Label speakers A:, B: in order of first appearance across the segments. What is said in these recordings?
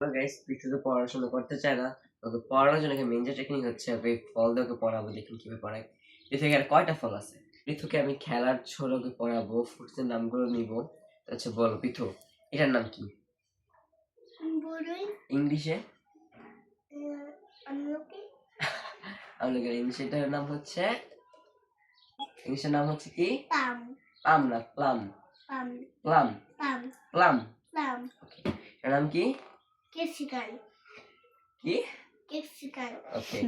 A: তো গাইস পৃথু তো পড়াশোনা করতে চায় না। ওকে পড়ানোর জন্য মেইন যে টেকনিক হচ্ছে ওকে ফল দিয়ে ওকে পড়াবো, দেখুন কিভাবে পড়াই। পৃথু এখানে কয়টা ফল আছে? পৃথুকে আমি খেলার ছলে ওকে পড়াবো, ফ্রুটসের নামগুলো নিব। আচ্ছা বলো পৃথু, এটার নাম কি? ইংলিশে আমলকি ইংলিশে এটার নাম হচ্ছে, ইংলিশের নাম হচ্ছে কি? পাম না প্লাম। প্লাম প্লাম ওকে। এটার নাম কি?
B: ক্যাপসিকাম।
A: কি?
B: ক্যাপসিকাম।
A: ওকে।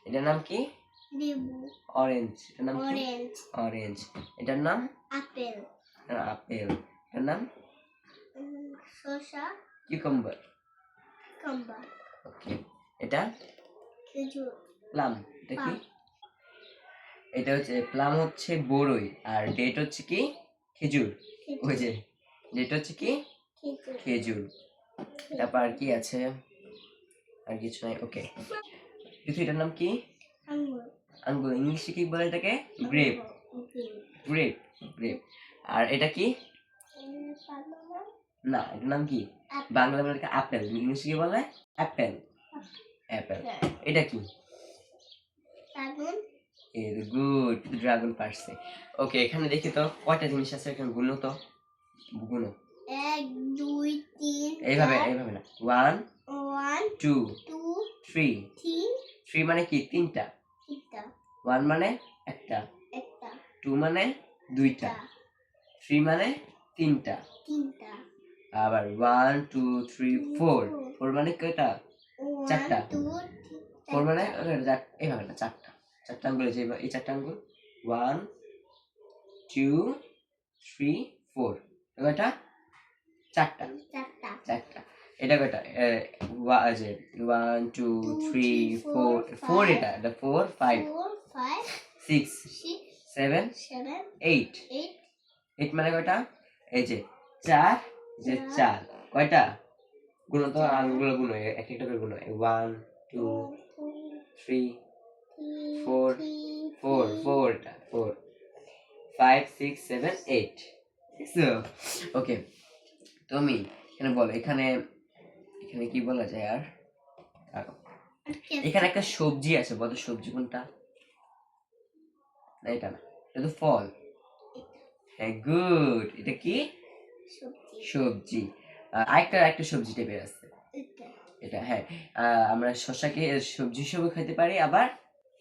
A: এটার নাম কি?
B: লেবু।
A: অরেঞ্জ। এটার নাম কি?
B: অরেঞ্জ।
A: অরেঞ্জ। এটার নাম?
B: আপেল।
A: আপেল। এটার নাম?
B: শসা।
A: কিউকাম্বার।
B: কাম্বার।
A: ওকে। এটা?
B: খেজুর।
A: প্লাম। এটা কি? এটা হচ্ছে প্লাম হচ্ছে বড়ই, আর ডেট হচ্ছে কি? খেজুর। ওই যে ডেট হচ্ছে কি? খেজুর। তারপর আর কি আছে? আর কিছু নাই। ওকে। কিন্তু এটার নাম কি?
B: আঙ্গুর।
A: আঙ্গুর। ইংলিশে কি বলে এটাকে? গ্রেপ। Grape grape. আর এটা কি? না, এটার নাম কি? বাংলা বলে এটাকে আপেল, ইংলিশে কি বলে? অ্যাপেল। অ্যাপেল। এটা কি?
B: ড্রাগন।
A: ভেরি গুড, ড্রাগন পারছে। ওকে, এখানে দেখি তো কয়টা জিনিস আছে, এখানে গুনো তো, গুনো।
B: 1 2 3
A: এইভাবে এইভাবে না। 1
B: 1
A: 2
B: 2
A: 3
B: 3
A: 3 মানে কি? তিনটা। 1 মানে একটা, 2 মানে দুইটা, 3 মানে তিনটা, আবার 1 2 3 4 4 মানে কয়টা? চারটা। 4 মানে এইভাবে না, চারটা। চারটা আঙ্গুল, এই চারটা আঙ্গুল 1 2 3 4, কয়টা? চারটা। চারটা। এটা কয়টা? যে 1 2 3 4 4, এটা 4 5 6 7 8 8 মানে কয়টা? এই যে 4, যে 4 কয়টা? গুণ তো, আঙ্গুলগুলো গুণ, এক একটা করে গুণ। 1 2 3 4 4 4, এটা 4 5 6 7 8। ওকে, তুমি এখানে বলো, এখানে এখানে কি বলা যায় আর? এখানে একটা সবজি আছে, বলো সবজি কোনটা? না এটা না, এটা তো ফল। হ্যাঁ গুড, এটা কি? সবজি। আরেকটা সবজি টাইপের আছে, এটা। হ্যাঁ, আমরা শসাকে সবজি হিসেবে খেতে পারি, আবার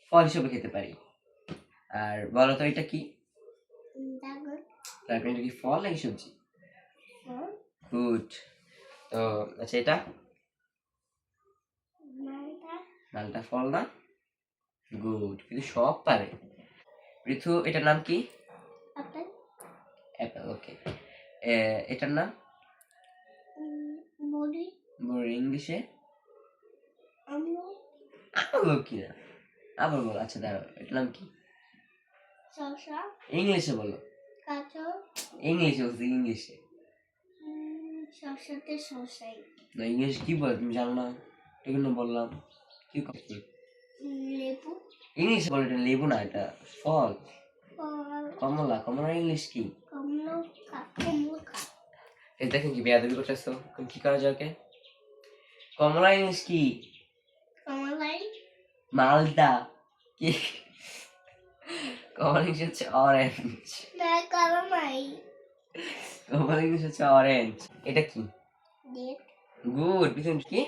A: ফল হিসেবে খেতে পারি। আর বলো তো এটা কি? তারপরে এটা কি ফল নাকি সবজি? গুড। তো আচ্ছা, এটা মালটা ফল না? গুড, কিন্তু সব পারে। পৃথু, এটার নাম কি? অ্যাপেল। ওকে। এটার নাম? বড়ি। ইংলিশে? আমলকি না, আবার বলো। আচ্ছা দাঁড়াও, এটার নাম কি? ইংলিশে বলো। ইংলিশে বলছি, ইংলিশে। না, ইংলিশ কি বলে তুমি জানো না? এগুলো বললাম কি
B: লেবু।
A: ইংলিশে বলে, এটা লেবু না, এটা ফল। কমলা। কমলা ইংলিশ কি? এই দেখেন কি বেয়াদবি করতেছো, কি করা যায় ওকে? কমলা ইংলিশ কি? মালটা। কি? কমলা ইংলিশ হচ্ছে অরেঞ্জ। কমলা ইংলিশ হচ্ছে অরেঞ্জ। এটা কি? গুড। পিছন কি?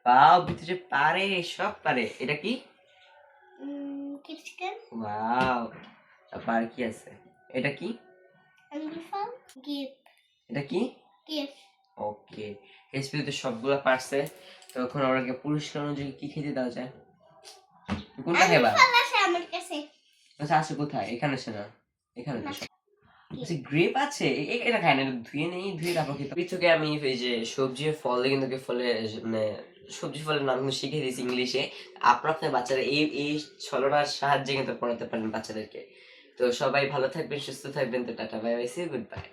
A: পাও, ভিতরে পারে, সব পারে। এটা কি? ওয়াও। তারপর কি আছে? এটা কি? এটা কি? ওকে। এসপি তো সবগুলা পারছে, তো এখন ওরাকে পুরস্কার অনুযায়ী কি খেতে দেওয়া যায়? কোনটা খাইবা? আচ্ছা আছে কোথায়? এখানে আছে না? এখানে তো সব। আচ্ছা গ্রেপ আছে, এটা খায় না, এটা ধুয়ে নেই, ধুয়ে তারপর খেতে। পিছুকে আমি এই যে সবজি ফলে কিন্তু ফলে, মানে সবজি ফলের নাম শিখে দিয়েছি ইংলিশে। আপনার বাচ্চারা এই ছলনার সাহায্যে কিন্তু পড়াতে পারেন বাচ্চাদেরকে। তো সবাই ভালো থাকবেন, সুস্থ থাকবেন। তো tata, bye bye, see good by.